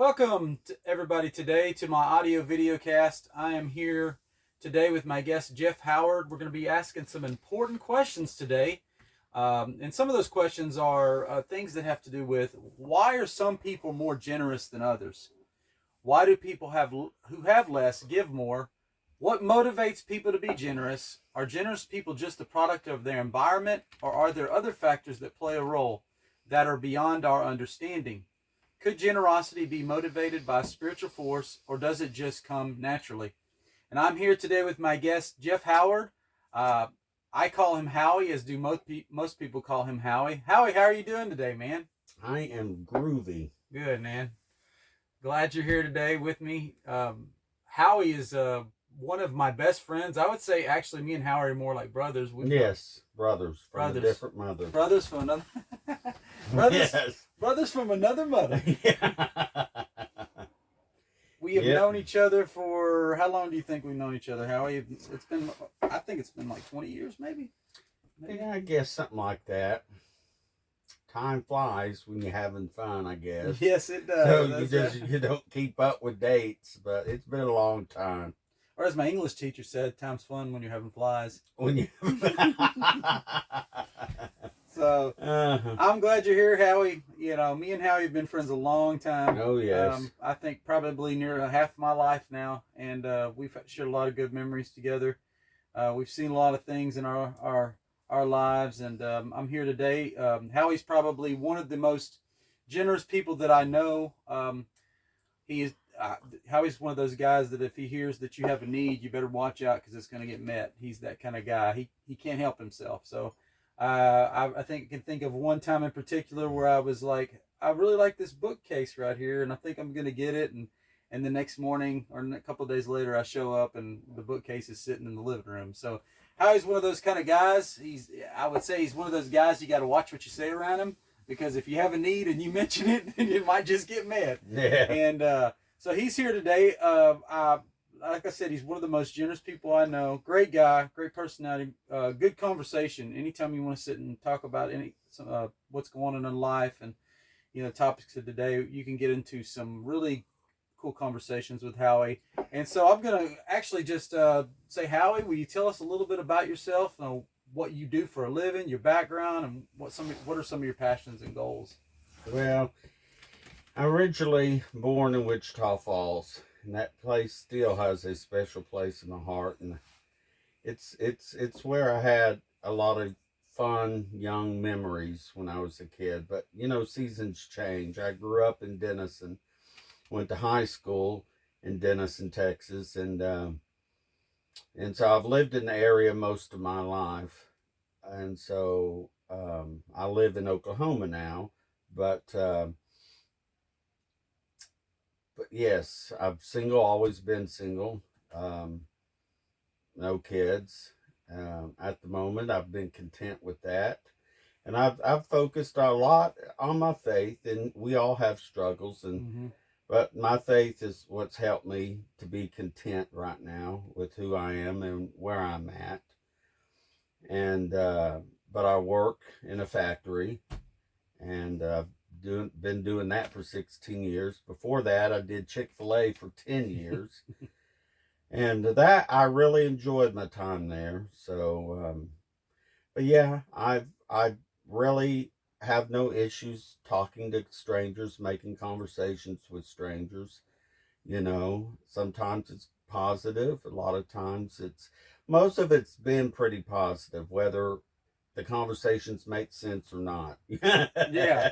Welcome to everybody today to my audio video cast. I am here today with my guest Jeff Howard. We're going to be asking some important questions today. And some of those questions are things that have to do with why are some people more generous than others? Why do people who have less give more? What motivates people to be generous? Are generous people just a product of their environment, or are there other factors that play a role that are beyond our understanding? Could generosity be motivated by a spiritual force, or does it just come naturally? And I'm here today with my guest, Jeff Howard. Uh, I call him Howie, as do most people call him Howie. Howie, how are you doing today, man? I am groovy. Good, man. Glad you're here today with me. Howie is one of my best friends. I would say, actually, me and Howie are more like brothers. Yes, brothers from a Brothers. different mother. Brothers from another. brothers. Yes. Brothers from another mother. Yeah. We have Yep. known each other for, how long do you think we've known each other, Howie? I think it's been like 20 years, maybe. Yeah, I guess something like that. Time flies when you're having fun, I guess. Yes, it does. So you don't keep up with dates, but it's been a long time. Or as my English teacher said, time's fun when you're having flies. When you So I'm glad you're here, Howie. You know, me and Howie have been friends a long time. Oh yes. I think probably near half my life now, and we've shared a lot of good memories together. We've seen a lot of things in our lives, and I'm here today. Howie's probably one of the most generous people that I know. He is. Howie's one of those guys that if he hears that you have a need, you better watch out because it's going to get met. He's that kind of guy. He can't help himself. So I think I can think of one time in particular where I was like, I really like this bookcase right here, and I think I'm going to get it. And the next morning or a couple of days later, I show up and the bookcase is sitting in the living room. So Howie's one of those kind of guys. I would say he's one of those guys you got to watch what you say around him, because if you have a need and you mention it, then it might just get met. Yeah. And so he's here today. Like I said, he's one of the most generous people I know. Great guy, great personality, good conversation. Anytime you want to sit and talk about what's going on in life and topics of today, you can get into some really cool conversations with Howie. And so I'm gonna actually just say, Howie, will you tell us a little bit about yourself, what you do for a living, your background, and what are some of your passions and goals? Well, I originally born in Wichita Falls, and that place still has a special place in my heart, and it's where I had a lot of fun young memories when I was a kid. But seasons change. I grew up in Denison, went to high school in Denison, Texas, and so I've lived in the area most of my life, and so I live in Oklahoma now, but. But yes, I've single, always been single. No kids. At the moment, I've been content with that. And I've focused a lot on my faith, and we all have struggles, but my faith is what's helped me to be content right now with who I am and where I'm at. And but I work in a factory, and been doing that for 16 years. Before that, I did Chick-fil-A for 10 years. And that, I really enjoyed my time there. So, but yeah, I really have no issues talking to strangers, making conversations with strangers. Sometimes it's positive. A lot of times most of it's been pretty positive, whether the conversations make sense or not. Yeah,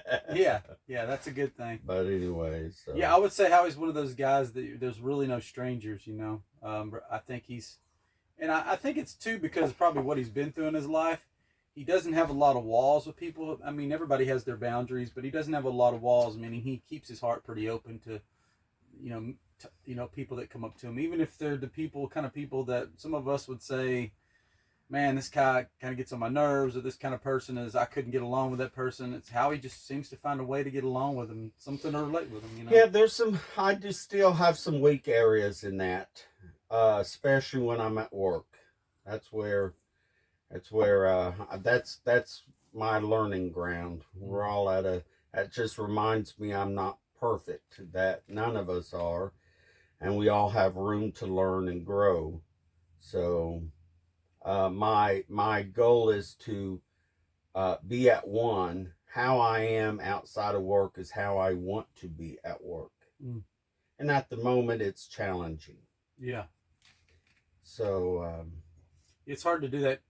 that's a good thing. But anyway, so. Yeah, I would say Howie's one of those guys that there's really no strangers. I think I think it's too because probably what he's been through in his life. He doesn't have a lot of walls with people. I mean, everybody has their boundaries, but he doesn't have a lot of walls. Meaning he keeps his heart pretty open to, people that come up to him, even if they're the kind of people that some of us would say, man, this guy kind of gets on my nerves, or this kind of person I couldn't get along with that person. It's how he just seems to find a way to get along with them, something to relate with them, Yeah, I just still have some weak areas in that, especially when I'm at work. That's where that's my learning ground. We're all that just reminds me I'm not perfect, that none of us are, and we all have room to learn and grow. So my goal is to be at one. How I am outside of work is how I want to be at work. Mm. And at the moment, it's challenging. Yeah. So, It's hard to do that.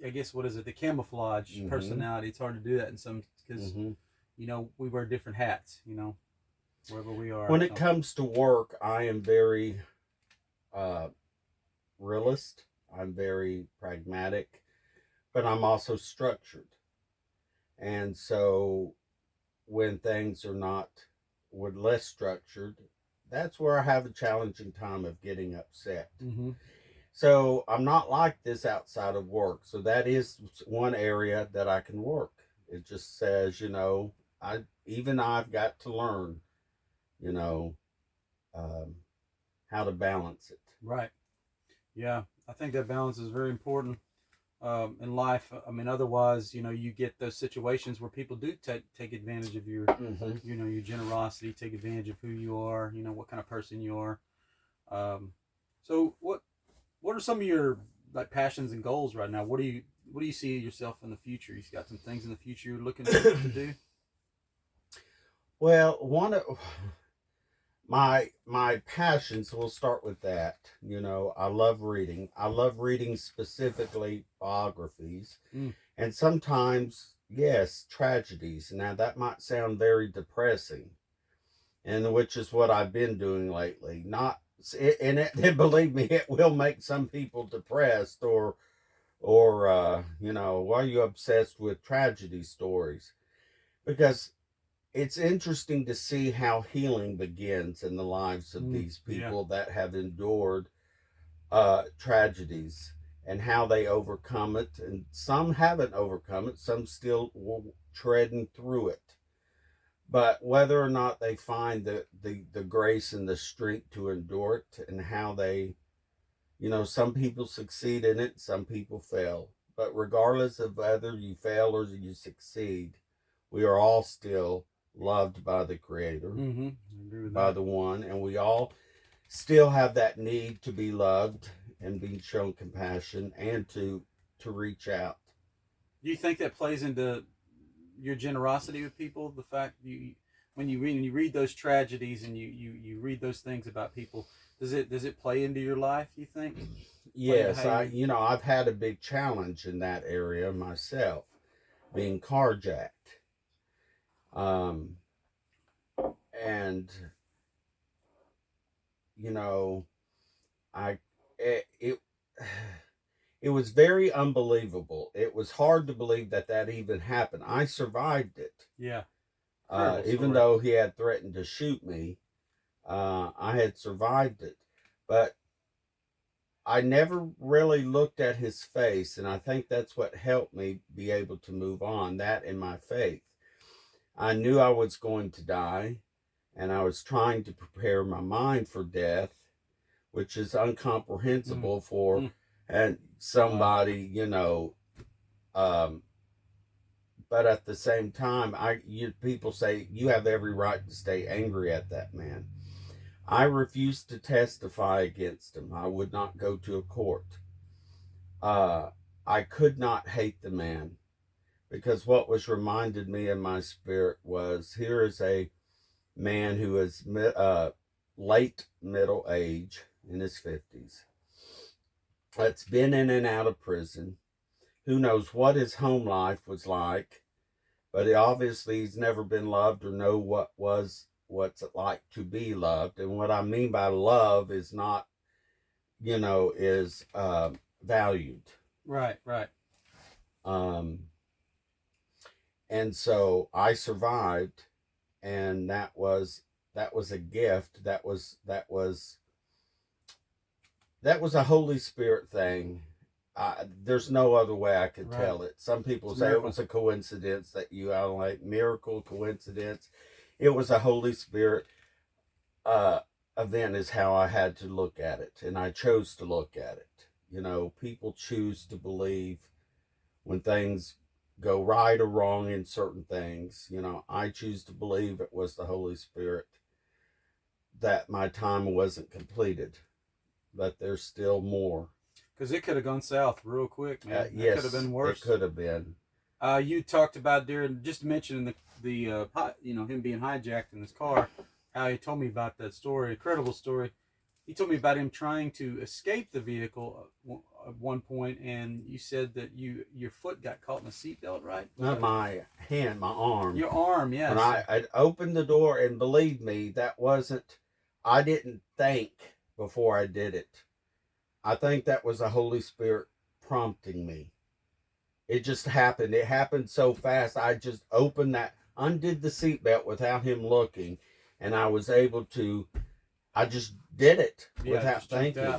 I guess, what is it? The camouflage mm-hmm, personality. It's hard to do that in some, because, mm-hmm. we wear different hats, wherever we are. When it comes to work, I am very uh, realist. I'm very pragmatic, but I'm also structured. And so when things are not, with less structured, that's where I have a challenging time of getting upset. Mm-hmm. So I'm not like this outside of work. So that is one area that I can work. It just says, I've got to learn, you know, um, how to balance it. Right. Yeah. I think that balance is very important in life. I mean, otherwise, you get those situations where people do take advantage of your, Mm-hmm. your generosity, take advantage of who you are, what kind of person you are. Um, so what are some of your like passions and goals right now? What do you see yourself in the future? You got some things in the future you're looking to do? Well, one of my passions, we'll start with that. I love reading. I love reading specifically biographies, Mm. and sometimes, yes, tragedies. Now that might sound very depressing, and which is what I've been doing lately. Not and believe me, it will make some people depressed, or why are you obsessed with tragedy stories? Because it's interesting to see how healing begins in the lives of these Yeah. people that have endured tragedies, and how they overcome it. And some haven't overcome it, some still treading through it. But whether or not they find the grace and the strength to endure it, and how they, some people succeed in it, some people fail. But regardless of whether you fail or you succeed, we are all still loved by the Creator, Mm-hmm. I agree with by that. the One, and we all still have that need to be loved and be shown compassion, and to reach out. Do you think that plays into your generosity with people? The fact when you read those tragedies and you read those things about people, does it play into your life? You think play into Yes, how you? I've had a big challenge in that area myself, being carjacked. Um, and you know, I it it was very unbelievable. It was hard to believe that that even happened. I survived it. Yeah, incredible Even story. though he had threatened to shoot me, I had survived it. But I never really looked at his face, and I think that's what helped me be able to move on, that and my faith. I knew I was going to die, and I was trying to prepare my mind for death, which is Mm, incomprehensible for mm, and wow. somebody, um, but at the same time, people say you have every right to stay angry at that man. I refused to testify against him. I would not go to a court. Uh, I could not hate the man, because what was reminded me in my spirit was, here is a man who is late middle age, in his 50s, that's been in and out of prison. Who knows what his home life was like, but obviously he's never been loved or know what's it like to be loved. And what I mean by love is not, is valued. Right, right. Um, and so I survived, and that was a gift. That was a Holy Spirit thing. There's no other way I could Right. tell it. Some It's people a say it miracle. was a coincidence, that you are like miracle coincidence. It was a Holy Spirit uh, event, is how I had to look at it, and I chose to look at it. People choose to believe when things go right or wrong in certain things. I choose to believe it was the Holy Spirit, that my time wasn't completed, but there's still more. Because it could have gone south real quick, man. It could have Yes, been it worse. could have been. You talked about during just mentioning him being hijacked in his car. How he told me about that story, incredible story. He told me about him trying to escape the vehicle at one point, and you said that your foot got caught in the seatbelt, right? Not my hand, my arm. Your arm, yes. When I'd opened the door, and believe me, that wasn't, I didn't think before I did it. I think that was the Holy Spirit prompting me. It just happened. It happened so fast. I just opened that, undid the seatbelt without him looking, and I was able to, I just did it without thinking.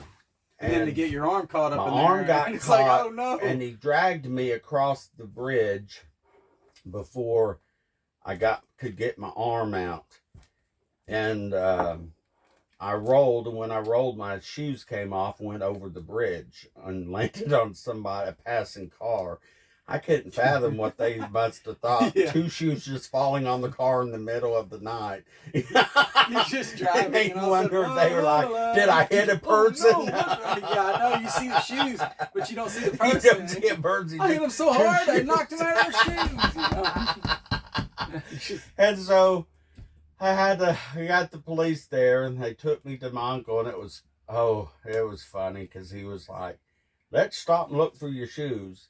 And then to get your arm caught up my in there. arm got it's caught, like, oh no. and he dragged me across the bridge before I could get my arm out. And I rolled, and when I rolled, my shoes came off, went over the bridge, and landed on a passing car. I couldn't fathom what they must have thought. Yeah. 2 shoes just falling on the car in the middle of the night. You're just driving. They wondered, they were like, did I hit a person? Oh, no. Yeah, I know. You see the shoes, but you don't see the person. You don't see a person. I hit him so hard, I knocked him out of their shoes. And so I got the police there, and they took me to my uncle, and it was funny, because he was like, let's stop and look for your shoes.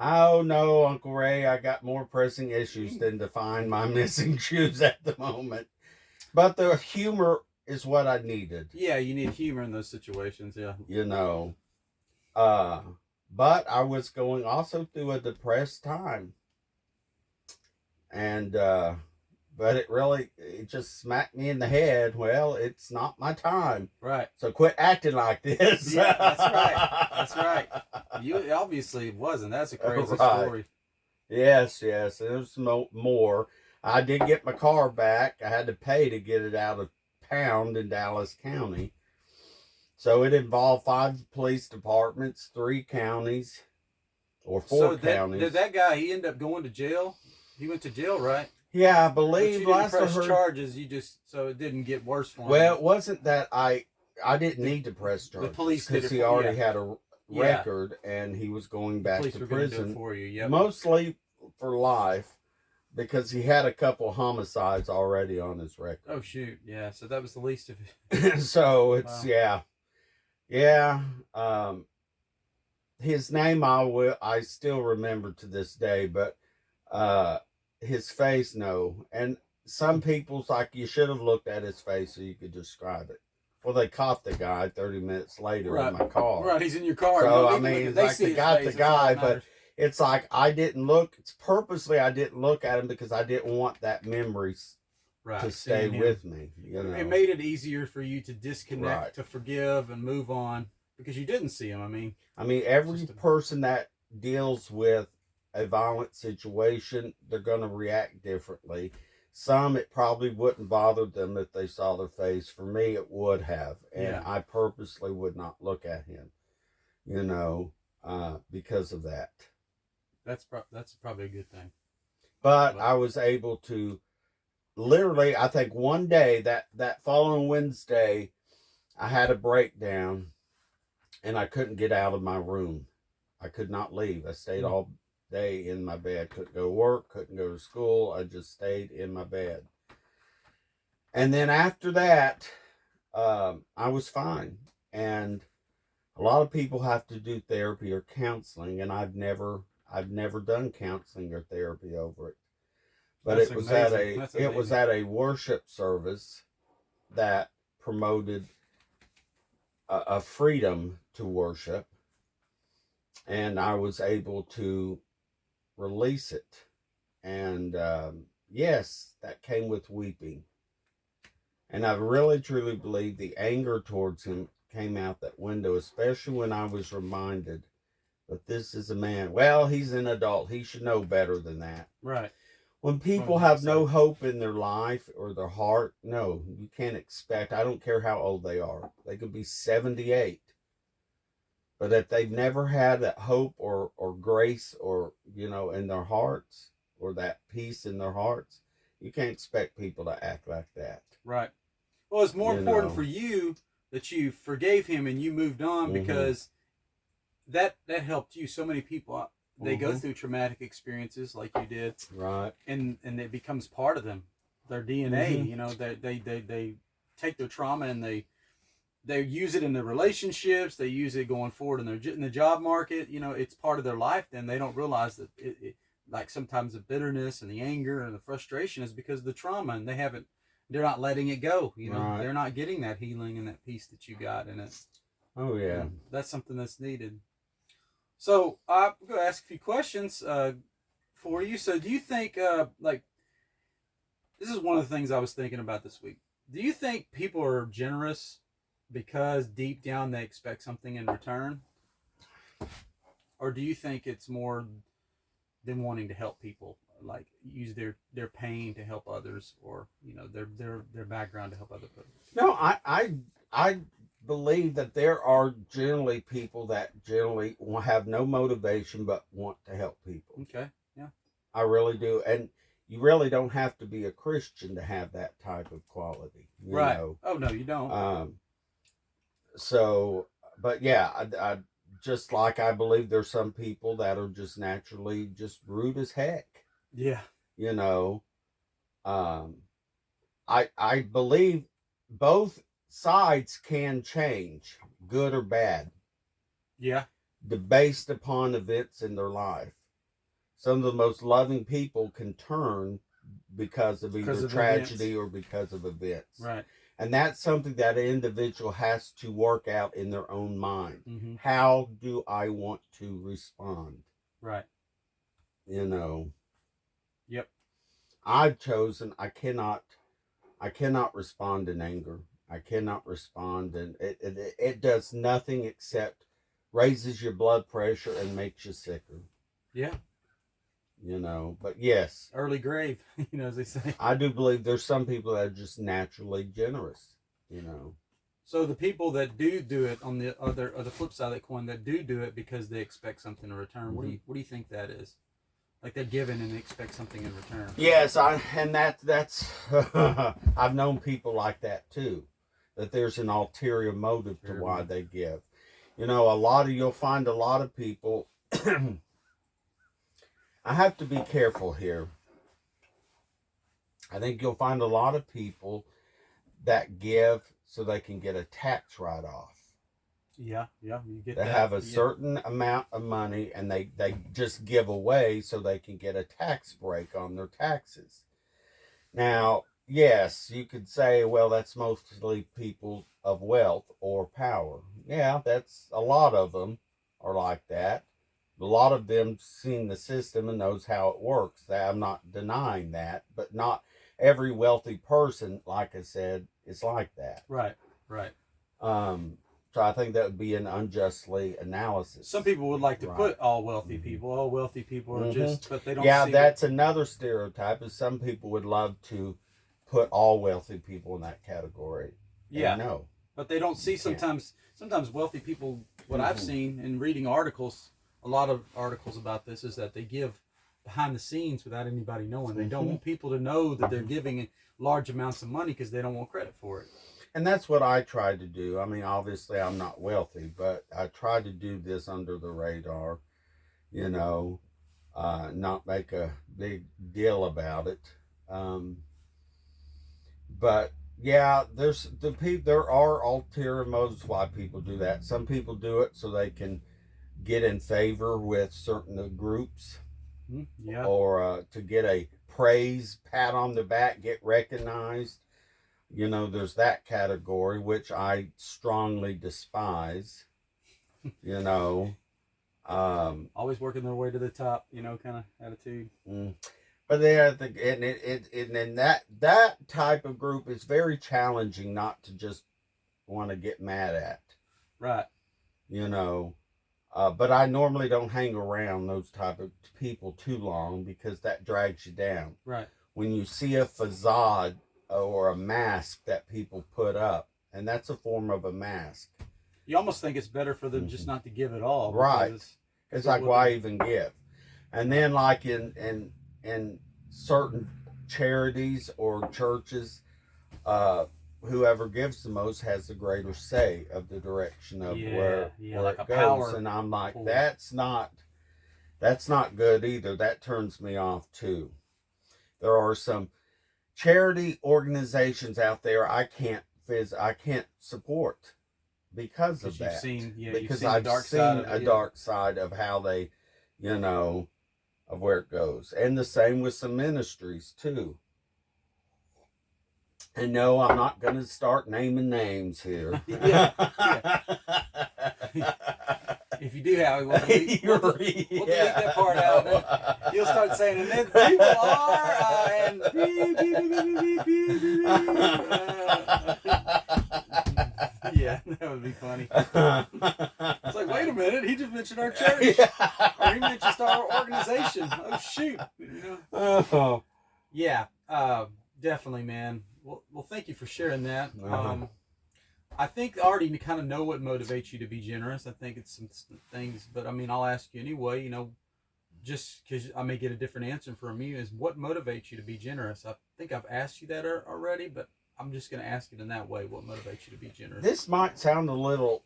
Oh no, Uncle Ray, I got more pressing issues than to find my missing shoes at the moment. But the humor is what I needed. Yeah, you need humor in those situations, yeah. But I was going also through a depressed time. And but it just smacked me in the head. Well, it's not my time. Right. So quit acting like this. Yeah, that's right. That's right. You obviously wasn't. That's a crazy story. Yes. There's more. I did get my car back. I had to pay to get it out of pound in Dallas County. So it involved 5 police departments, 3 counties, or 4 counties. Did that guy, he ended up going to jail? He went to jail, right? Yeah, I believe. But you didn't press charges. So it didn't get worse for him. Well, it wasn't that I didn't need to press charges. The police did it because he already had a record, and he was going back to prison for you. Yep. Mostly for life, because he had a couple homicides already on his record. Oh shoot! Yeah, so that was the least of it. So it's yeah. His name I still remember to this day, but his face, no. And some people's like, you should have looked at his face so you could describe it. Well, they caught the guy 30 minutes later in my car. Right, he's in your car. So, I mean, it's like they got the guy, but it's like I didn't look. It's purposely I didn't look at him because I didn't want that memory to stay with me. It made it easier for you to disconnect, to forgive, and move on because you didn't see him. I mean, every person that deals with a violent situation, they're going to react differently. Some, it probably wouldn't bother them if they saw their face. For me, it would have. And I purposely would not look at him, because of that. That's probably a good thing. But I was able to, literally, I think one day, that following Wednesday, I had a breakdown, and I couldn't get out of my room. I could not leave. I stayed all day in my bed. Couldn't go to work, couldn't go to school. I just stayed in my bed. And then after that, I was fine. And a lot of people have to do therapy or counseling, and I've never done counseling or therapy over it. But it was at a worship service that promoted a freedom to worship, and I was able to release it. And yes, that came with weeping. And I really truly believe the anger towards him came out that window, especially when I was reminded that this is a man. Well, he's an adult. He should know better than that. Right. When people have no hope in their life or their heart, no, you can't expect. I don't care how old they are. They could be 78. But if they've never had that hope or grace or, in their hearts, or that peace in their hearts, you can't expect people to act like that. Right. Well, it's more You important for know. you that you forgave him and you moved on, Mm-hmm. because that helped you. So many people, they go Mm-hmm. through traumatic experiences like you did, Right. and it becomes part of them, their DNA. Mm-hmm. You know, they take their trauma and they use it in their relationships. They use it going forward in the job market. You know, it's part of their life. Then they don't realize that like sometimes the bitterness and the anger and the frustration is because of the trauma, and they're not letting it go. You know, Right. they're not getting that healing and that peace that you got, and Oh yeah. that's something that's needed. So I'm going to ask a few questions for you. So do you think, like, this is one of the things I was thinking about this week. Do you think people are generous because deep down they expect something in return, or do you think it's more them wanting to help people, like use their pain to help others, or their background to help other people? No, I believe that there are generally people that generally have no motivation but want to help people. Okay, yeah, I really do, and you really don't have to be a Christian to have that type of quality. right. Oh no, you don't. Um, so, but yeah, I just like I believe there's some people that are just naturally just rude as heck. Yeah, You know, um, I believe both sides can change, good or bad, yeah, based upon events in their life. Some of the most loving people can turn because of because either of events. tragedy or because of events. Right. And that's something that an individual has to work out in their own mind. Mm-hmm. How do I want to respond? Right. You know, Yep. I've chosen I cannot respond in anger. I cannot respond, and it does nothing except raises your blood pressure and makes you sicker. Yeah. But yes, Early grave, as they say. I do believe there's some people that are just naturally generous. You know. So the people that do it on the other, or the flip side of that coin, that do it because they expect something in return. Mm-hmm. What do you think that is? Like they're giving and they expect something in return. Yes, that's I've known people like that too. That there's an ulterior motive to why they give. You'll find a lot of people. I have to be careful here. I think you'll find a lot of people that give so they can get a tax write off. Yeah, yeah, you get They that. have a Yeah. certain amount of money and they just give away so they can get a tax break on their taxes. Now, yes, you could say, well, that's mostly people of wealth or power. Yeah, that's a lot of them are like that. A lot of them seen the system and knows how it works. I'm not denying that, but not every wealthy person, like I said, is like that. Right, right. Um, so I think that would be an unjustly analysis. Some people would like to Right. put all wealthy Mm-hmm. people. All wealthy people are Mm-hmm. just, but they don't Yeah, see that's another stereotype. Is some people would love to put all wealthy people in that category. Yeah, And no, but they don't see you can't. sometimes wealthy people. What I've Mm-hmm. seen in reading articles, a lot of articles about this, is that they give behind the scenes without anybody knowing. They don't Mm-hmm. want people to know that they're giving large amounts of money because they don't want credit for it. And that's what I try to do. I mean, obviously, I'm not wealthy, but I try to do this under the radar. You know, not make a big deal about it. Um, but yeah, there are ulterior motives why people do that. Some people do it so they can get in favor with certain groups, Yeah, or to get a praise, pat on the back, get recognized. There's that category, which I strongly despise. You know, always working their way to the top. Kind of attitude. mm. But then and that type of group is very challenging not to just want to get mad at. Right. You know, but I normally don't hang around those type of people too long because that drags you down. Right. When you see a facade or a mask that people put up, and that's a form of a mask. You almost think it's better for them just not to give at all. Right. It's like, why they, even give? And then like in certain charities or churches, whoever gives the most has the greater say of the direction of where like it goes. And I'm like, that's not good either. That turns me off too. There are some charity organizations out there I can't support because of that. Because I've seen a dark side of how they, of where it goes. And the same with some ministries too. And no, I'm not going to start naming names here. If you do, Howie, we'll delete that part out. And you'll start saying, and then people are, and yeah, that would be funny. It's like, wait a minute, he just mentioned our church. Or he mentioned our organization. Oh, shoot. Yeah, definitely, man. Well, thank you for sharing that. I think I already kind of know what motivates you to be generous. I think it's some things, but I mean, I'll ask you anyway, just because I may get a different answer from you, is what motivates you to be generous? I think I've asked you that already, but I'm just going to ask it in that way. What motivates you to be generous? This might sound a little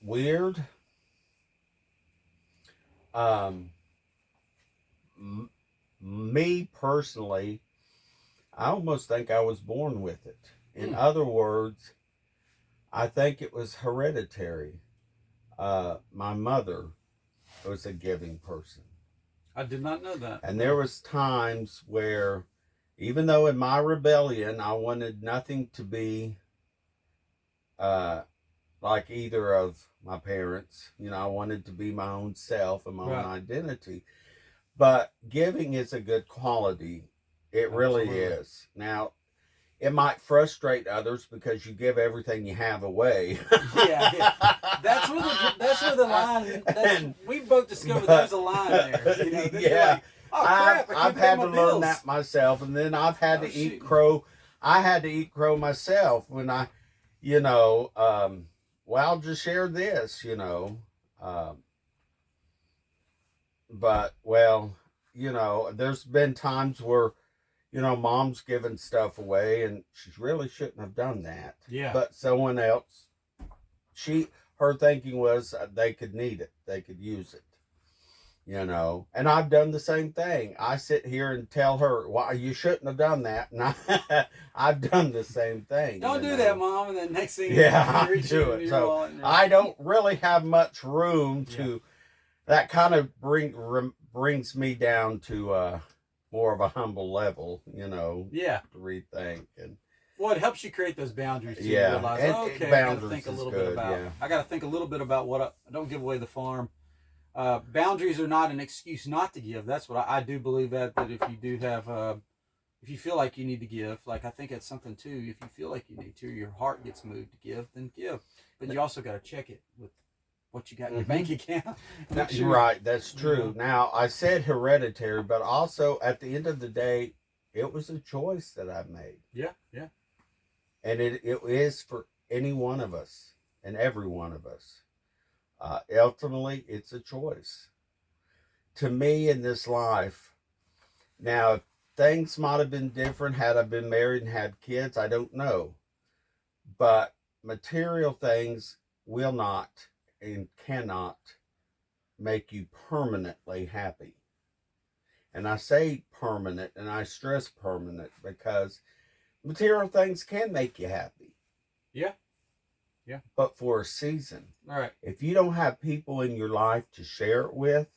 weird. Me personally, I almost think I was born with it. In other words, I think it was hereditary. My mother was a giving person. I did not know that. And there was times where, even though in my rebellion, I wanted nothing to be like either of my parents. I wanted to be my own self and my own identity. But giving is a good quality. It really is. Now, it might frustrate others because you give everything you have away. Yeah. That's where the line. We both discovered there's a line there. Yeah. Like, oh, crap, I've had to learn that myself, and then I've had to eat crow. I had to eat crow myself when I, well, I'll just share this, but well, there's been times where, mom's giving stuff away and she really shouldn't have done that. Yeah. But someone else, her thinking was they could need it. They could use it. And I've done the same thing. I sit here and tell her, well, you shouldn't have done that. And I've done the same thing. Don't do that, Mom. And then next thing I do it. So I don't really have much room to, that kind of brings me down to, more of a humble level, to rethink. And well, it helps you create those boundaries too. Yeah, Realize, okay, I got to think a little bit about. I got to think a little bit about what I don't give away the farm. Boundaries are not an excuse not to give. That's what I do believe that if you do have, if you feel like you need to give, like I think that's something too. If you feel like you need to, your heart gets moved to give, then give. But you also got to check it with what you got in your bank account. You're right, that's true. Now, I said hereditary, but also at the end of the day, it was a choice that I made. Yeah. And it is for any one of us and every one of us. Ultimately, it's a choice. To me, in this life, now, things might have been different had I been married and had kids, I don't know. But material things will not and cannot make you permanently happy. And I say permanent, and I stress permanent, because material things can make you happy. Yeah. But for a season. All right. If you don't have people in your life to share it with,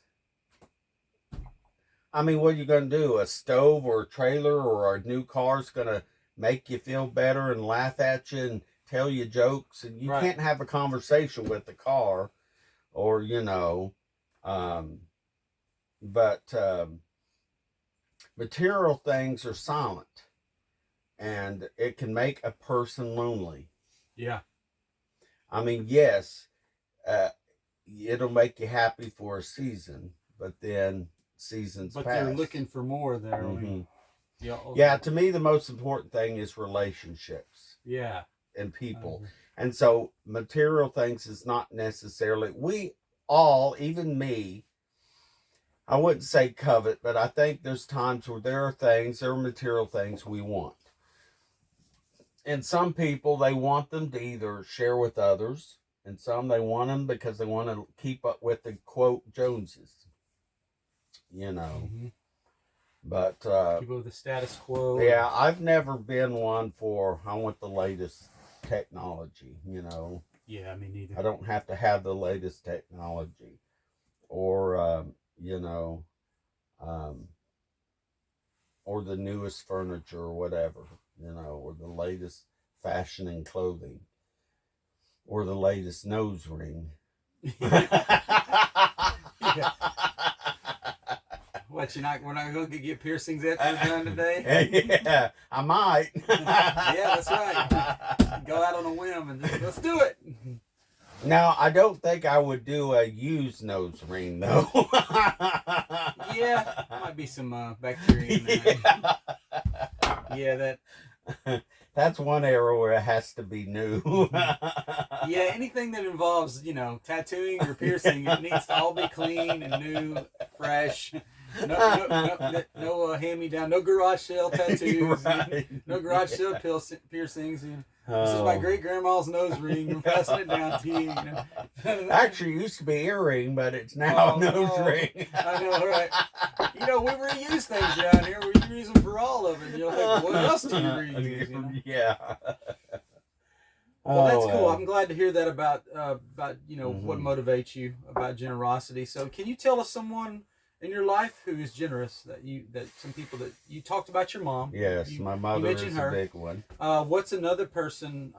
I mean, what are you going to do? A stove or a trailer or a new car is going to make you feel better and laugh at you and tell you jokes, and you can't have a conversation with the car, or but material things are silent, and it can make a person lonely. Yeah. I mean, yes, it'll make you happy for a season, but then seasons pass. But they're looking for more there. Yeah, to me, the most important thing is relationships. Yeah. and people. And so material things is not necessarily, we all, even me, I wouldn't say covet, but I think there's times where there are material things we want. And some people, they want them to either share with others, and some they want them because they want to keep up with the quote Joneses, you know. Mm-hmm. But keep up with the status quo. Yeah, I've never been one for I want the latest technology, you know. Yeah, me neither. I don't have to have the latest technology, or you know, um, or the newest furniture or whatever, you know, or the latest fashion in clothing, or the latest nose ring. Yeah. What, we're not going to get piercings after we're done today? Yeah, I might. Yeah, that's right. Go out on a whim and just, let's do it. Now, I don't think I would do a used nose ring, though. Yeah, might be some bacteria in there. Yeah, that's one area where it has to be new. Yeah, anything that involves, you know, tattooing or piercing, it needs to all be clean and new, fresh. No hand-me-down, no garage sale tattoos, right. No garage sale piercings. You know. This is my great grandma's nose ring. I'm passing it down to you. You know. Actually, it used to be earring, but it's now a nose ring. I know, right? You know, we reuse things down here. We reuse them for all of it. You're like, what else do you reuse? You know? Yeah. Well, that's cool. I'm glad to hear that about you know what motivates you about generosity. So, can you tell us someone in your life who is generous that some people that you talked about your mom? Yes, my mother is a big one. What's another person?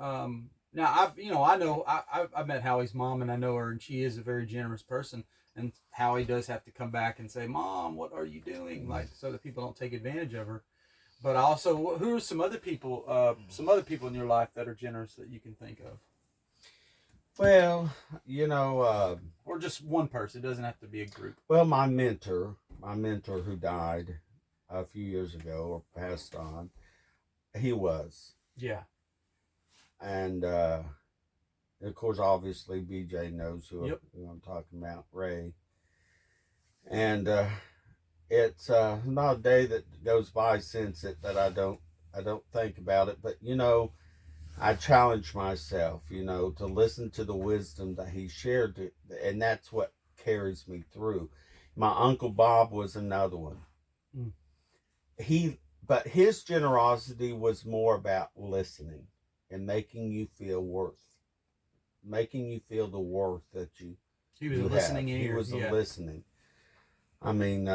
Now I've met Howie's mom and I know her and she is a very generous person. And Howie does have to come back and say, "Mom, what are you doing?" Like so that people don't take advantage of her. But also, who are some other people in your life that are generous that you can think of? Well, you know, or just one person. It doesn't have to be a group. Well, my mentor who died a few years ago or passed on, he was. Yeah. And of course, obviously, BJ knows who I'm talking about, Ray. And it's not a day that goes by since it that I don't think about it. But you know, I challenge myself, you know, to listen to the wisdom that he shared, and that's what carries me through. My Uncle Bob was another one. But his generosity was more about listening and making you feel the worth that you. He was a listening ear. He was a listening. I mean,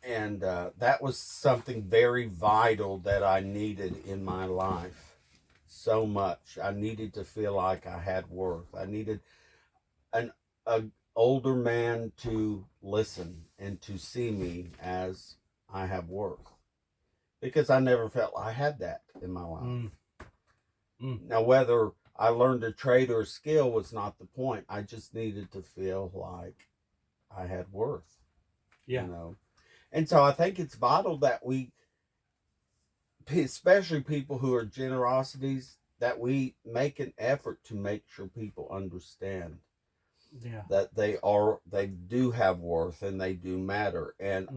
and that was something very vital that I needed in my life so much. I needed to feel like I had worth. I needed an older man to listen and to see me as I have worth. Because I never felt I had that in my life. Now, whether I learned a trade or a skill was not the point. I just needed to feel like I had worth. Yeah. You know? And so I think it's vital that we, especially people who are generosities, that we make an effort to make sure people understand that they do have worth and they do matter. And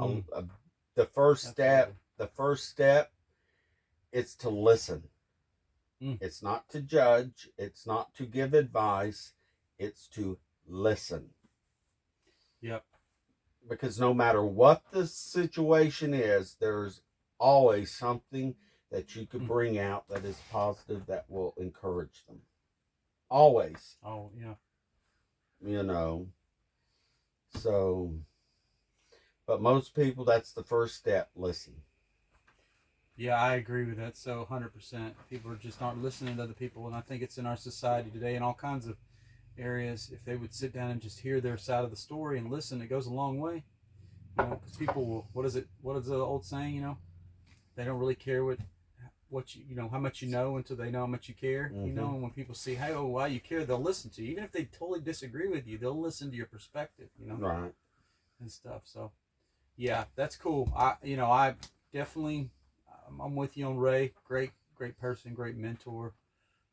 the first step is to listen. It's not to judge. It's not to give advice. It's to listen. Yep. Because no matter what the situation is, there's always something that you could bring out that is positive that will encourage them. Always. Oh, yeah. You know. So, but most people, that's the first step, listen. Yeah, I agree with that. So 100%. People are just aren't listening to other people. And I think it's in our society today in all kinds of areas. If they would sit down and just hear their side of the story and listen, it goes a long way. You know, because people will, what is the old saying, you know? They don't really care what you know, how much you know until they know how much you care. You know, and when people see, hey, oh, why you care, they'll listen to you. Even if they totally disagree with you, they'll listen to your perspective, you know? Right. And stuff. So, yeah, that's cool. I definitely, I'm with you on Ray. Great great person, great mentor,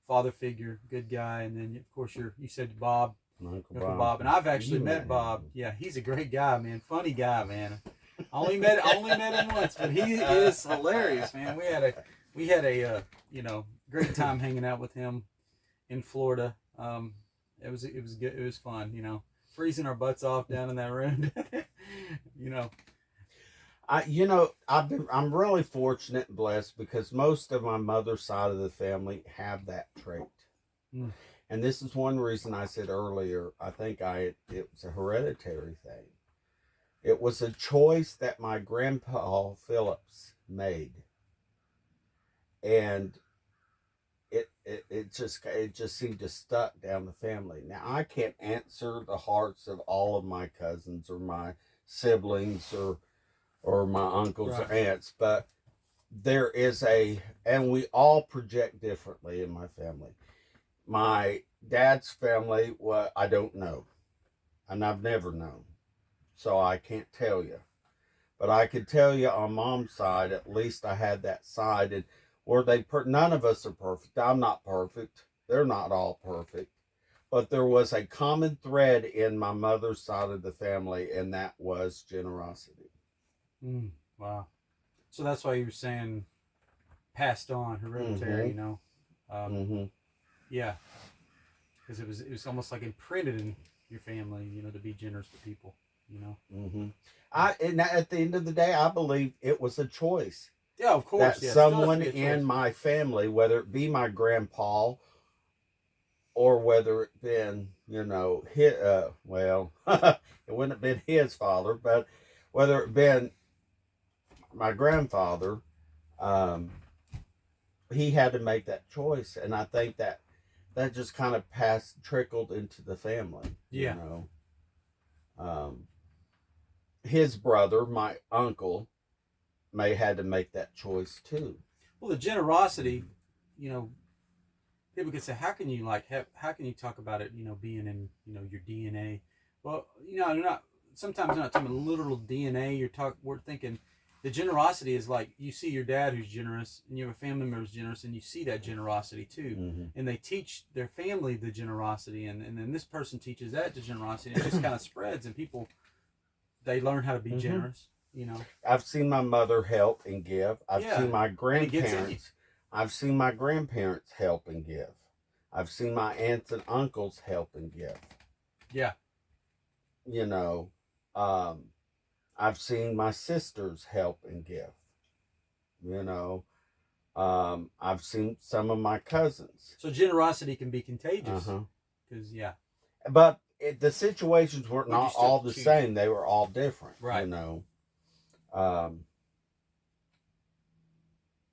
father figure, good guy. And then of course you said Bob, Uncle Bob, and I've actually met Bob. Yeah, he's a great guy, man. Funny guy, man. Only met him once, but he is hilarious, man. We had a great time hanging out with him in Florida. It was good. It was fun, freezing our butts off down in that room. you know. I'm really fortunate and blessed because most of my mother's side of the family have that trait. Mm. And this is one reason I said earlier, I think it was a hereditary thing. It was a choice that my grandpa Phillips made. And it just seemed to stuck down the family. Now I can't answer the hearts of all of my cousins or my siblings or my uncles or aunts, but there is and we all project differently in my family. My dad's family, I don't know, and I've never known, so I can't tell you. But I could tell you on mom's side, at least I had that side, and where none of us are perfect. I'm not perfect. They're not all perfect. But there was a common thread in my mother's side of the family, and that was generosity. Wow. So that's why you were saying passed on, hereditary, Yeah. Because it was almost like imprinted in your family, to be generous to people, And at the end of the day, I believe it was a choice. Yeah, of course. That someone in my family, whether it be my grandpa or whether it been, his, it wouldn't have been his father, but whether it been my grandfather, he had to make that choice. And I think that just kind of trickled into the family. Yeah. His brother, my uncle, may had to make that choice too. Well, the generosity, people could say, how can you talk about it, being in, your DNA? Well, you're not. Sometimes you're not talking about literal DNA. We're thinking the generosity is like you see your dad who's generous, and you have a family member who's generous, and you see that generosity too. Mm-hmm. And they teach their family the generosity, and then this person teaches that to generosity, and it just kind of spreads, and people they learn how to be generous. I've seen my mother help and give. I've seen my grandparents. I've seen my grandparents help and give. I've seen my aunts and uncles help and give. Yeah. I've seen my sisters help and give. I've seen some of my cousins. So generosity can be contagious. Because But the situations were not all the same. They were all different. Right.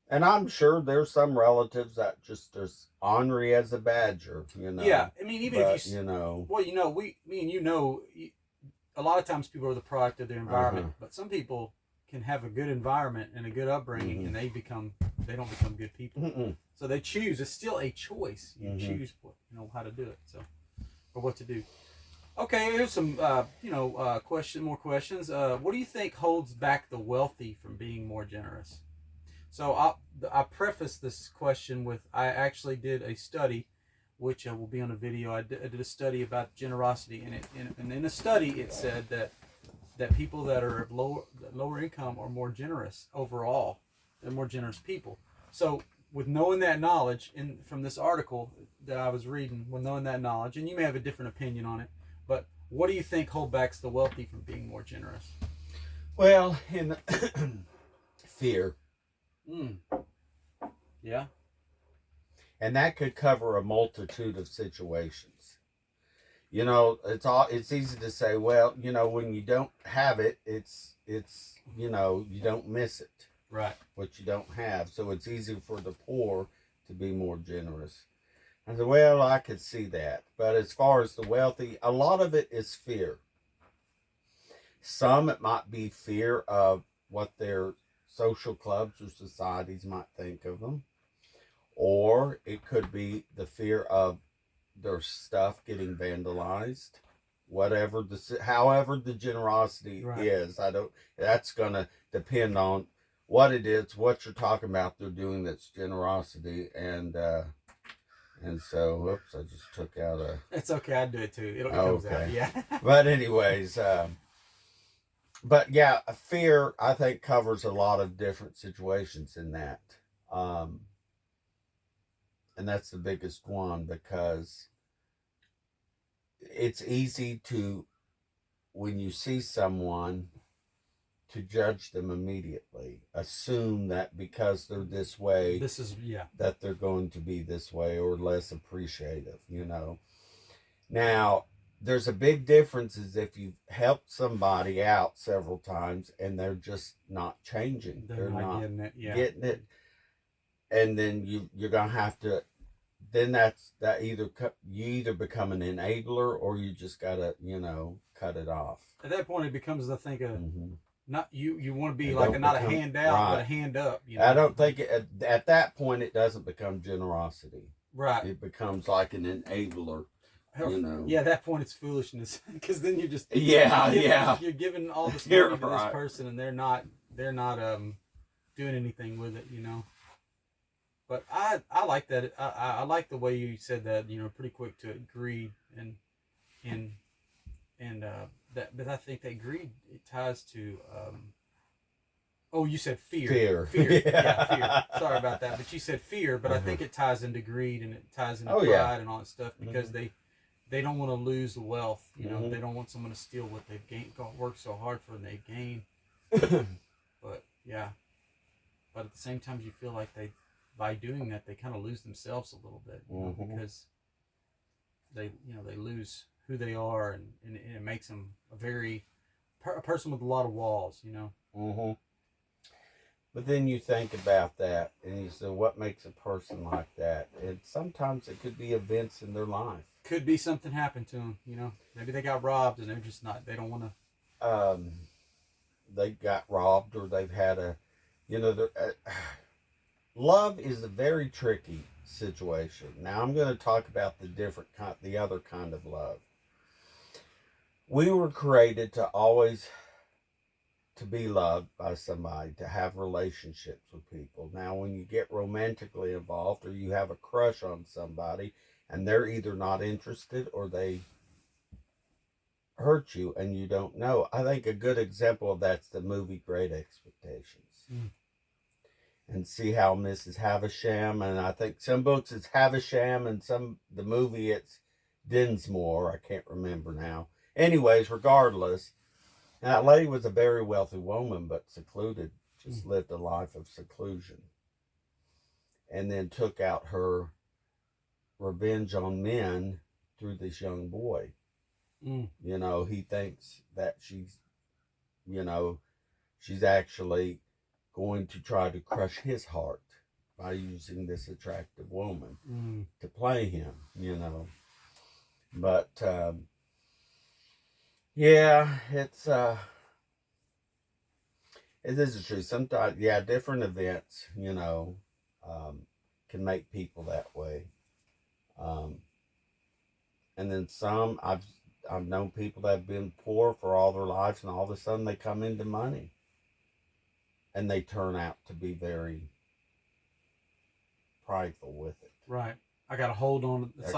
And I'm sure there's some relatives that just as ornery as a badger, Yeah, I mean, even if you well, me and a lot of times people are the product of their environment, but some people can have a good environment and a good upbringing, and they don't become good people. So they choose. It's still a choice. You choose how to do it. So, or what to do. Okay, here's some more questions. What do you think holds back the wealthy from being more generous? So I preface this question with I actually did a study, which will be on a video. I did a study about generosity, and in the study it said that people that are of lower income are more generous overall. They're more generous people. So with knowing that knowledge, from this article that I was reading, with knowing that knowledge, and you may have a different opinion on it, but what do you think holds back the wealthy from being more generous? Well, fear. Yeah. And that could cover a multitude of situations. It's easy to say, well, when you don't have it, it's you don't miss it. Right. What you don't have. So it's easy for the poor to be more generous. I said, well, I could see that. But as far as the wealthy, a lot of it is fear. Some, it might be fear of what their social clubs or societies might think of them. Or it could be the fear of their stuff getting vandalized. However the generosity is. That's going to depend on what it is, what you're talking about. They're doing that's generosity, and so, whoops, I just took out a. It's okay. I do it too. It comes out. Okay, Yeah. but anyways, but yeah, fear I think covers a lot of different situations in that, um, and that's the biggest one because it's easy to when you see someone to judge them immediately, assume that because they're this way, This is that they're going to be this way or less appreciative, Now, there's a big difference is if you've helped somebody out several times and they're just not changing. They're not getting it. Yeah. Getting it. And then you're going to have to, then you either become an enabler or you just got to, cut it off. At that point, it becomes, I think, not you want to be It like don't not become- a handout, right. but a hand up. I don't think at that point it doesn't become generosity. Right. It becomes like an enabler. Yeah, at that point it's foolishness because then you're just you're giving all this money to this person and they're not doing anything with it, But I like that. I like the way you said that. Pretty quick to it, greed and that. But I think that greed it ties to. Oh, you said fear. Fear. Yeah, fear. Sorry about that. But you said fear. But I think it ties into greed and it ties into pride and all that stuff because they don't want to lose the wealth. They don't want someone to steal what they've gained, worked so hard for, and they gain. But yeah, but at the same time, you feel like by doing that, they kind of lose themselves a little bit because they lose who they are, and it makes them a person with a lot of walls. But then you think about that, and you say, what makes a person like that? And sometimes it could be events in their life. Could be something happened to them, Maybe they got robbed and they're just not. They don't want to. They got robbed, or they've had love is a very tricky situation. Now I'm going to talk about the other kind of love. We were created to be loved by somebody, to have relationships with people. Now, when you get romantically involved or you have a crush on somebody and they're either not interested or they hurt you and you don't know. I think a good example of that's the movie Great Expectations. And see how Mrs. Havisham, and I think some books it's Havisham and the movie it's Dinsmore. I can't remember now. Anyways, regardless, that lady was a very wealthy woman, but secluded, just lived a life of seclusion. And then took out her revenge on men through this young boy. He thinks that she's actually going to try to crush his heart by using this attractive woman to play him, But, yeah, it is true. Sometimes, different events, can make people that way. And then some, I've known people that have been poor for all their lives, and all of a sudden they come into money. And they turn out to be very prideful with it. Right. I got to hold on. It's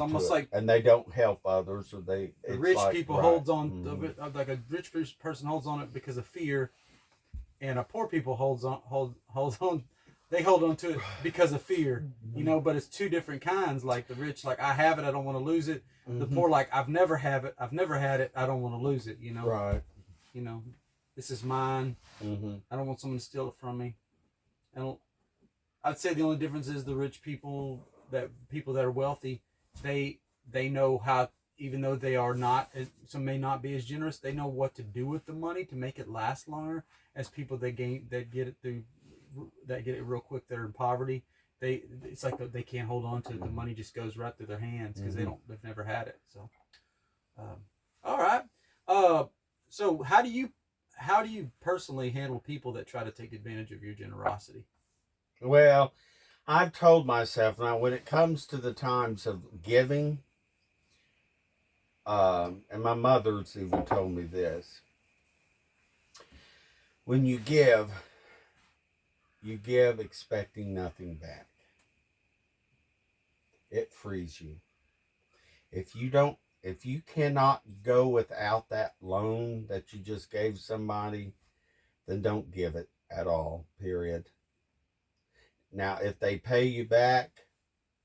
almost like, and they don't help others, or the rich people holds on to it, like a rich person holds on it because of fear, and a poor people holds on. They hold on to it because of fear, But it's two different kinds. Like the rich, like I have it, I don't want to lose it. The poor, like I've never had it, I don't want to lose it. Right. This is mine. I don't want someone to steal it from me. And I'd say the only difference is the rich people that are wealthy, they know how, even though they are not, some may not be as generous, they know what to do with the money to make it last longer. As people that get it real quick, that are in poverty, it's like they can't hold on to it. The money just goes right through their hands because they've never had it. So, all right. So how do you personally handle people that try to take advantage of your generosity? Well, I've told myself now, when it comes to the times of giving, and my mother's even told me this, when you give, you give expecting nothing back. It frees you. If you cannot go without that loan that you just gave somebody, then don't give it at all, period. Now, if they pay you back,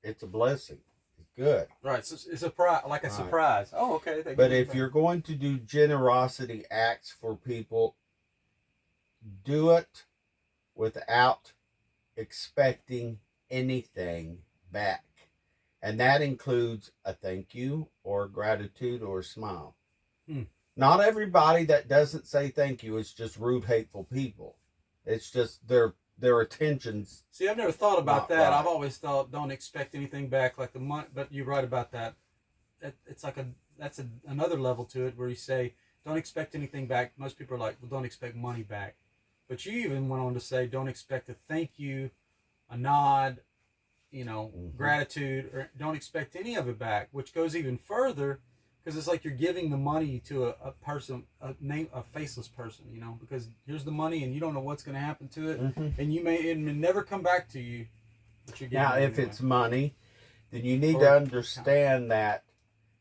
it's a blessing. It's good. Right. So it's a like a Right. surprise. Oh, okay. But if you're going to do generosity acts for people, do it without expecting anything back. And that includes a thank you or gratitude or a smile. Not everybody that doesn't say thank you is just rude, hateful people. It's just their attentions. See, I've never thought about that. Right. I've always thought don't expect anything back, like the money. But you're right about that. It's like another level to it where you say don't expect anything back. Most people are like, well, don't expect money back. But you even went on to say don't expect a thank you, a nod, gratitude, or don't expect any of it back, which goes even further because it's like you're giving the money to a person, a faceless person, because here's the money and you don't know what's going to happen to it, and it may never come back to you. But you're giving Now, if anyway. it's money, then you need to understand that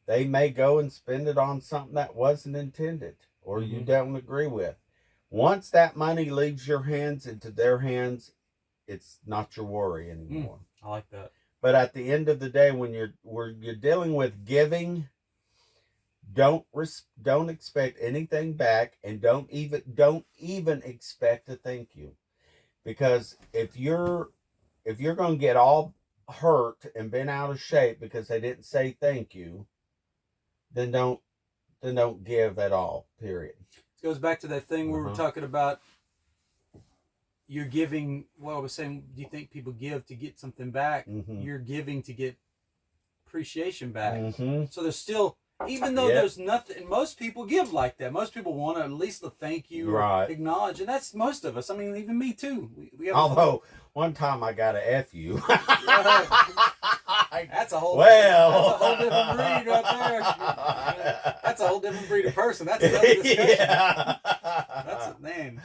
they may go and spend it on something that wasn't intended or you don't agree with. Once that money leaves your hands into their hands, it's not your worry anymore. I like that. But at the end of the day, when you're dealing with giving, don't expect anything back, and don't even expect a thank you, because if you're going to get all hurt and been out of shape because they didn't say thank you, then don't give at all. Period. It goes back to that thing we were talking about. You're giving. Well, I was saying, do you think people give to get something back? You're giving to get appreciation back. So there's still, even though there's nothing, most people give like that. Most people want to at least a thank you, or acknowledge, and that's most of us. I mean, even me too. We have although one time I got a F you. That's a whole different breed right there. That's a whole different breed of person. That's another discussion. Yeah. That's a man.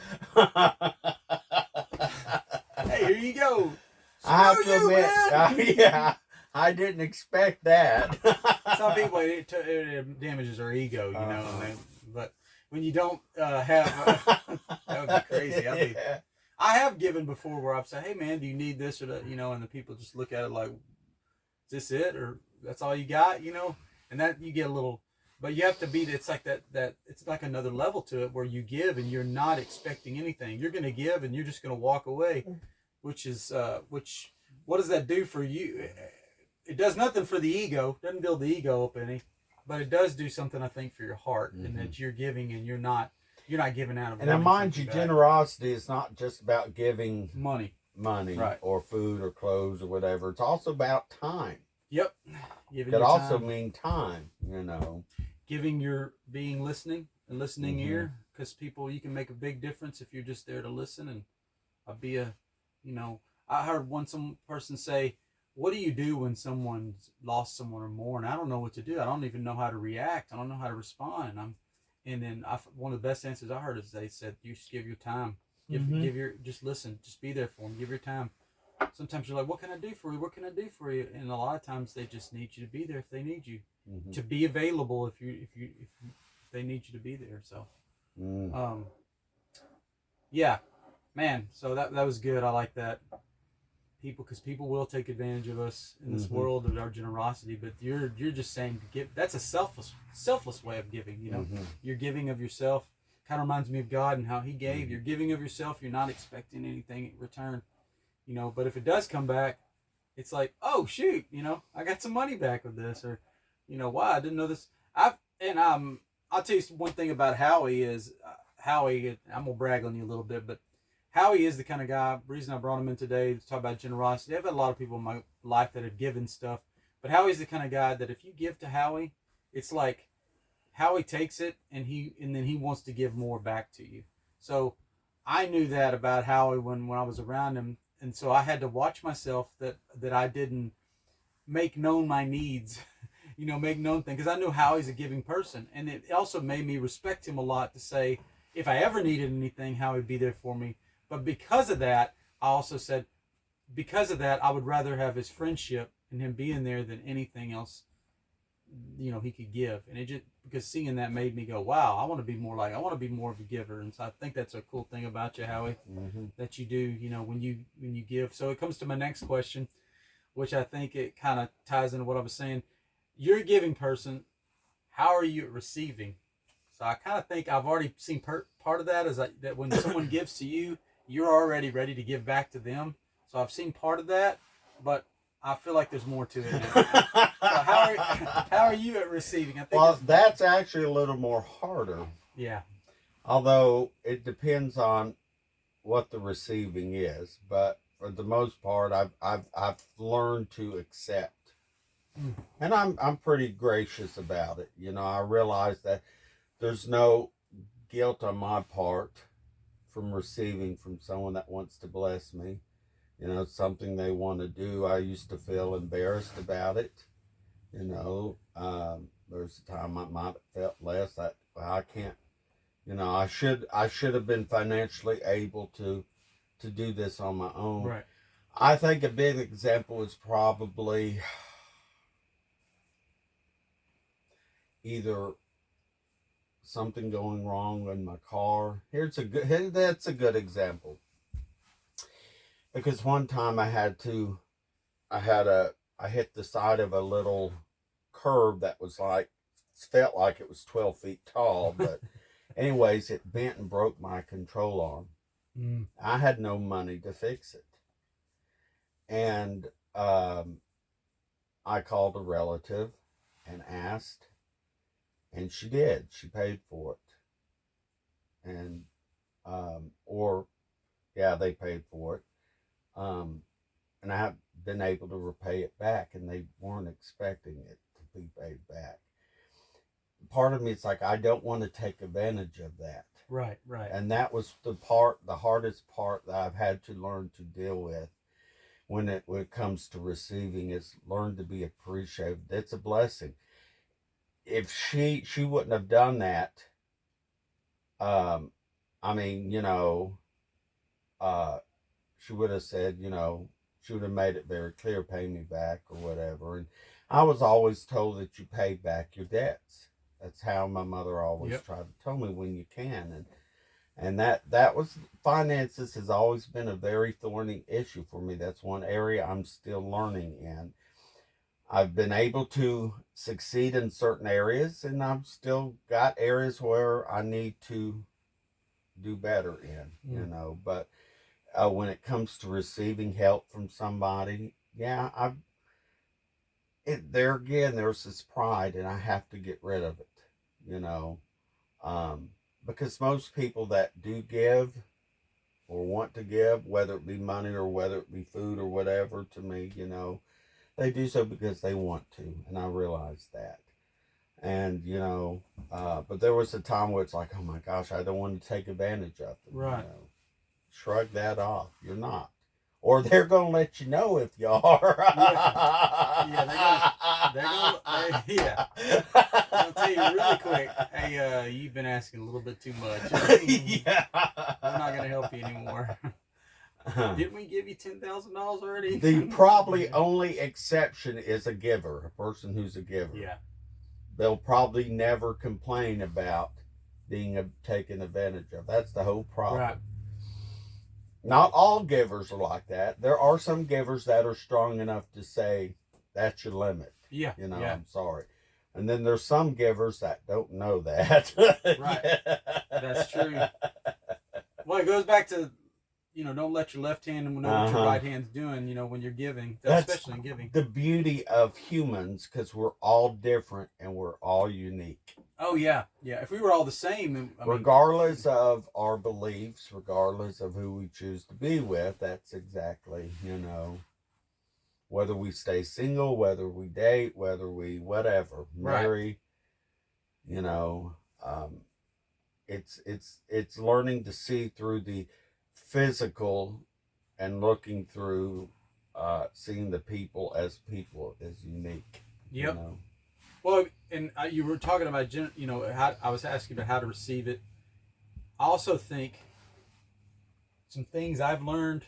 Hey, here you go. I have to admit, I didn't expect that. Some people, it damages our ego, but when you don't have, that would be crazy. I have given before where I've said, hey man, do you need this or that, and the people just look at it like, is this it, or that's all you got, and that you get a little, but you have to it's like that it's like another level to it where you give and you're not expecting anything. You're going to give and you're just going to walk away, which what does that do for you? It does nothing for the ego, doesn't build the ego up any, but it does do something, I think, for your heart, and that you're giving and you're not giving out of. And mind you, generosity is not just about giving money, right, or food or clothes or whatever. It's also about time. Yep. It could also mean time, Giving your listening ear, because people, you can make a big difference if you're just there to listen and be a, I heard some person say, what do you do when someone's lost someone or more? And I don't know what to do. I don't even know how to react. I don't know how to respond. And then one of the best answers I heard is they said, you just give your time. Just listen. Just be there for them. Give your time. Sometimes you're like, what can I do for you? What can I do for you? And a lot of times they just need you to be there if they need you. To be available if they need you to be there. So, yeah, man. So that was good. I like that. Because people will take advantage of us in this world of our generosity, but you're just saying to give. That's a selfless way of giving. You're giving of yourself. Kind of reminds me of God and how He gave. You're giving of yourself. You're not expecting anything in return. But if it does come back, it's like, oh shoot, I got some money back with this, or, wow, I didn't know this. I'll tell you one thing about Howie is Howie. I'm gonna brag on you a little bit, but Howie is the kind of guy. Reason I brought him in today to talk about generosity. I've had a lot of people in my life that have given stuff, but Howie's the kind of guy that if you give to Howie, it's like Howie takes it and then he wants to give more back to you. So I knew that about Howie when I was around him. And so I had to watch myself that I didn't make known my needs, make known things. Because I knew Howie's a giving person. And it also made me respect him a lot to say, if I ever needed anything, Howie would be there for me. But because of that, I also said, because of that, I would rather have his friendship and him being there than anything else, he could give. And it just, because seeing that made me go, wow, I want to be more like, I want to be more of a giver. And so I think that's a cool thing about you, Howie, that you do, when you give. So it comes to my next question, which I think it kind of ties into what I was saying. You're a giving person. How are you at receiving? So I kind of think I've already seen part of that is that when someone gives to you, you're already ready to give back to them. So I've seen part of that, but I feel like there's more to it now. So how are you at receiving? I think well, that's actually a little more harder. Yeah. Although it depends on what the receiving is, but for the most part, I've learned to accept, and I'm pretty gracious about it. I realize that there's no guilt on my part from receiving from someone that wants to bless me. It's something they want to do. I used to feel embarrassed about it. There's a time I might have felt less. That I can't. I should have been financially able to do this on my own. Right. I think a big example is probably either something going wrong in my car. That's a good example. Because one time I hit the side of a little curb that was felt like it was 12 feet tall, but anyways, it bent and broke my control arm. I had no money to fix it. And I called a relative and asked, and she did. She paid for it. And, they paid for it. And I have been able to repay it back, and they weren't expecting it to be paid back. Part of me is like, I don't want to take advantage of that. Right. And that was the hardest part that I've had to learn to deal with when it comes to receiving, is learn to be appreciative. It's a blessing. If she wouldn't have done that, she would have said, she would have made it very clear, pay me back or whatever. And I was always told that you pay back your debts. That's how my mother always tried to tell me, when you can. And that was, finances has always been a very thorny issue for me. That's one area I'm still learning in. I've been able to succeed in certain areas, and I've still got areas where I need to do better in, but when it comes to receiving help from somebody, there again, there's this pride, and I have to get rid of it, because most people that do give or want to give, whether it be money or whether it be food or whatever, to me, they do so because they want to, and I realize that. And but there was a time where it's like, oh my gosh, I don't want to take advantage of them. Right. Shrug that off. You're not, or they're gonna let you know if you are. Yeah. I'll tell you really quick. Hey, you've been asking a little bit too much. Yeah. We're not gonna help you anymore. Didn't we give you $10,000 already? The probably only exception is a giver, a person who's a giver. Yeah. They'll probably never complain about being taken advantage of. That's the whole problem. Right. Not all givers are like that. There are some givers that are strong enough to say, that's your limit. Yeah. I'm sorry. And then there's some givers that don't know that. Right. That's true. Well, it goes back to, don't let your left hand know what your right hand's doing, when you're giving, especially in giving. The beauty of humans, because we're all different and we're all unique. Oh, yeah. Yeah. If we were all the same. Regardless of our beliefs, regardless of who we choose to be with, that's exactly, whether we stay single, whether we date, whether we whatever, marry, it's learning to see through the physical and looking through seeing the people as unique. Yep. Well, and you were talking about, how I was asking about how to receive it. I also think some things I've learned,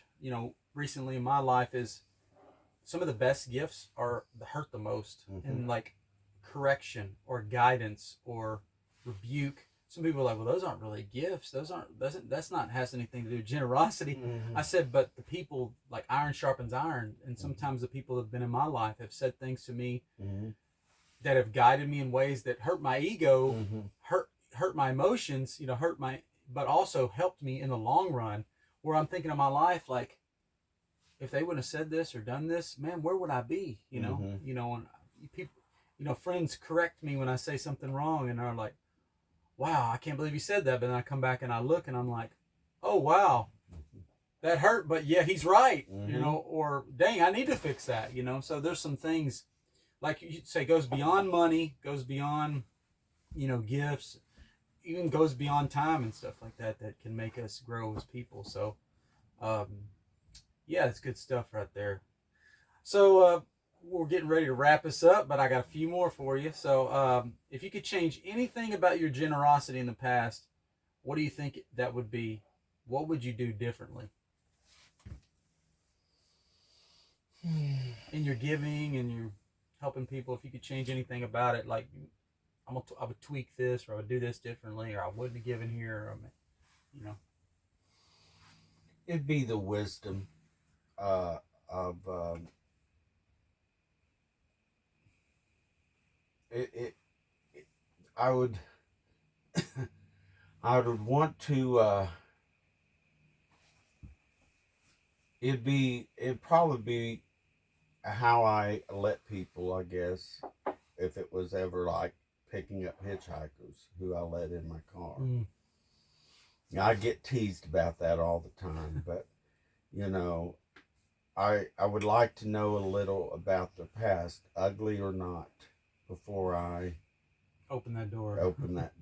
recently in my life is some of the best gifts are hurt the most, and like correction or guidance or rebuke. Some people are like, well, those aren't really gifts. That's not has anything to do with generosity. I said, but the people, like iron sharpens iron, and sometimes the people that have been in my life have said things to me that have guided me in ways that hurt my ego, hurt my emotions, but also helped me in the long run. Where I'm thinking of my life, like, if they wouldn't have said this or done this, man, where would I be? And people, friends correct me when I say something wrong, and they're like, wow, I can't believe you said that. But then I come back and I look and I'm like, oh, wow, that hurt. But yeah, he's right, or dang, I need to fix that, So there's some things, like you say, goes beyond money, goes beyond, gifts, even goes beyond time and stuff like that, that can make us grow as people. So, yeah, it's good stuff right there. So, we're getting ready to wrap this up, but I got a few more for you. So, if you could change anything about your generosity in the past, what do you think that would be? What would you do differently in your giving and your helping people? If you could change anything about it, like I would tweak this, or I would do this differently, or I wouldn't have given here, or. It'd be the wisdom of it, I would I would want to it'd probably be how I let people, I guess, if it was ever like picking up hitchhikers who I let in my car. I get teased about that all the time, but I would like to know a little about their past, ugly or not, before I open that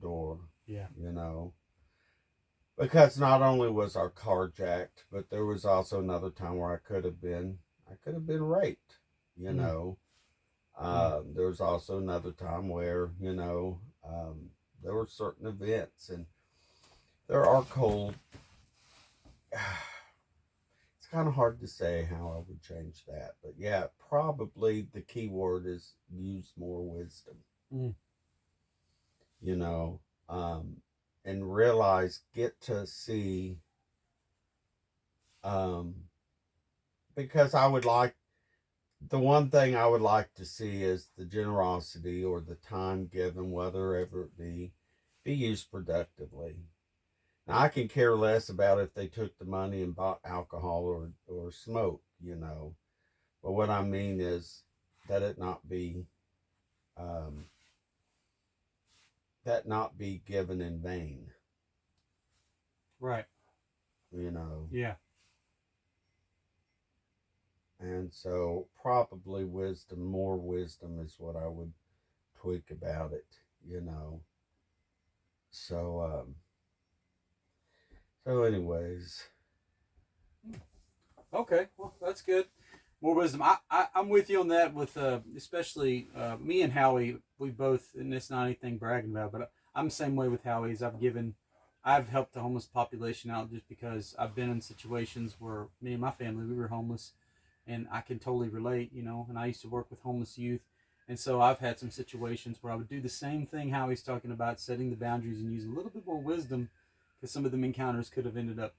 door. Yeah. Because not only was our car jacked, but there was also another time where I could have been raped, There was also another time where, there were certain events, and there are cold. It's kind of hard to say how I would change that, but yeah, probably the key word is use more wisdom. And get to see, because the one thing I would like to see is the generosity or the time given, whether ever it be used productively. Now, I can care less about if they took the money and bought alcohol or smoke, But what I mean is that it not be, given in vain. Right. Yeah. And so probably more wisdom is what I would tweak about it, So, anyways. Okay, well, that's good. More wisdom. I'm with you on that. With especially me and Howie, we both, and it's not anything bragging about, but I'm the same way with Howie's. I've helped the homeless population out just because I've been in situations where me and my family, we were homeless, and I can totally relate, And I used to work with homeless youth, and so I've had some situations where I would do the same thing Howie's talking about, setting the boundaries and using a little bit more wisdom, because some of them encounters could have ended up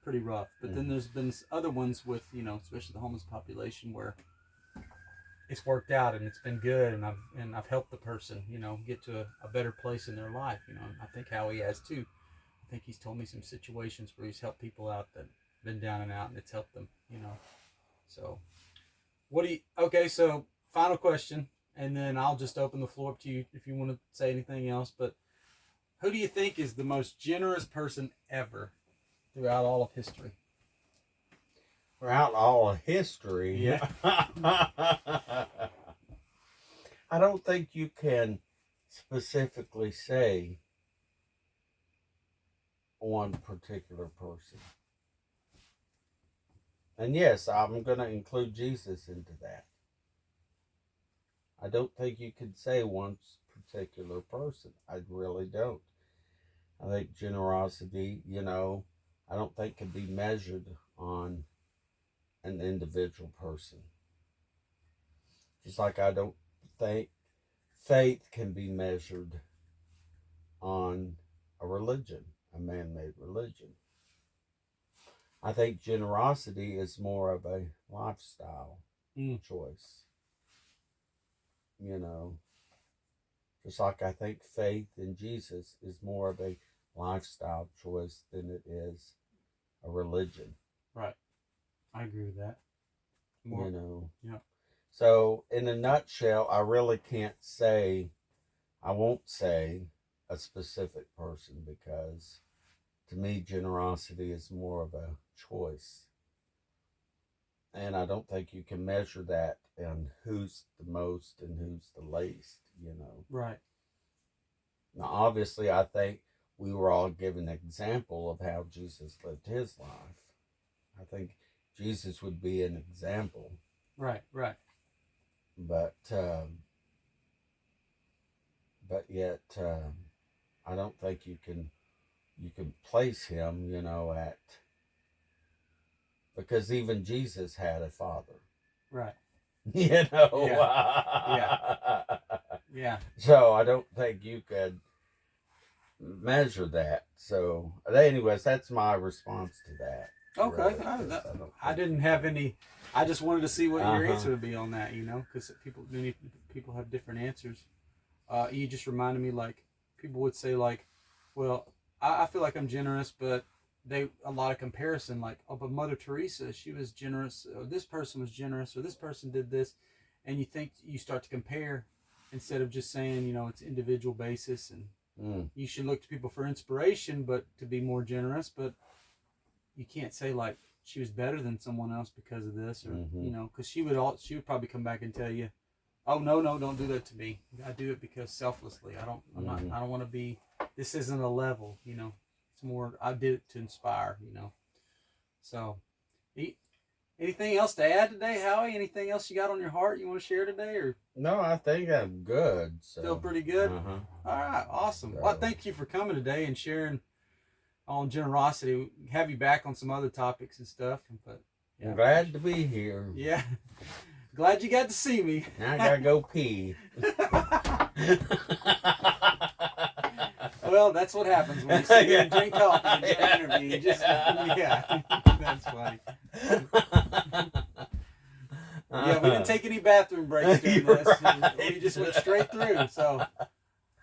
pretty rough. But then there's been other ones with, especially the homeless population, where it's worked out and it's been good, and I've helped the person, get to a better place in their life, And I think Howie has too. I think he's told me some situations where he's helped people out that been down and out, and it's helped them, So, okay, so final question, and then I'll just open the floor up to you if you want to say anything else. But who do you think is the most generous person ever throughout all of history? Throughout all of history? Yeah. I don't think you can specifically say one particular person. And yes, I'm going to include Jesus into that. I don't think you could say one particular person. I really don't. I think generosity, I don't think can be measured on an individual person. Just like I don't think faith can be measured on a religion, a man-made religion. I think generosity is more of a lifestyle choice. You know, just like I think faith in Jesus is more of a lifestyle choice than it is a religion. Right. I agree with that. You know. Yeah. So in a nutshell, I really can't say, I won't say a specific person, because to me generosity is more of a choice. And I don't think you can measure that in who's the most and who's the least, you know. Right. Now, obviously, I think we were all given an example of how Jesus lived his life. I think Jesus would be an example. Right, right. But yet, I don't think you can place him, you know, at, because even Jesus had a father. Right. You know? Yeah. Yeah. So I don't think you could measure that. So anyways, that's my response to that. Okay. Really, I didn't have any, I just wanted to see what your answer would be on that, you know, because many people have different answers. You just reminded me, like, people would say, like, well, I feel like I'm generous, but a lot of comparison, like, oh, but Mother Teresa, she was generous, or this person was generous, or this person did this, and you start to compare instead of just saying, you know, it's individual basis, and you should look to people for inspiration, but to be more generous, but you can't say, like, she was better than someone else because of this, or you know, because she would probably come back and tell you, oh, no, don't do that to me. I do it because selflessly. I don't want to be, this isn't a level, you know. It's more, I did it to inspire, you know. So, anything else to add today, Howie? Anything else you got on your heart you want to share today? Or no, I think I'm good. So. Still pretty good? All right, awesome. So. Well, thank you for coming today and sharing on generosity. We'll have you back on some other topics and stuff. But yeah, I'm glad to be here. Yeah. Glad you got to see me. Now I gotta go pee. Well, that's what happens when you sit here and drink coffee and do an interview. You just, yeah, that's funny. Yeah, we didn't take any bathroom breaks during this. Right. We just went straight through. So,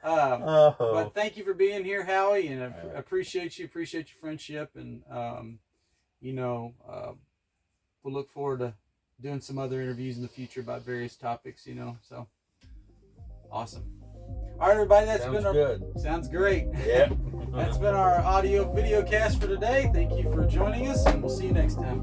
but thank you for being here, Howie, and I appreciate your friendship, and you know, we'll look forward to doing some other interviews in the future about various topics, you know. So awesome. All right, everybody, sounds great. Yeah. That's been our audio video cast for today. Thank you for joining us, and we'll see you next time.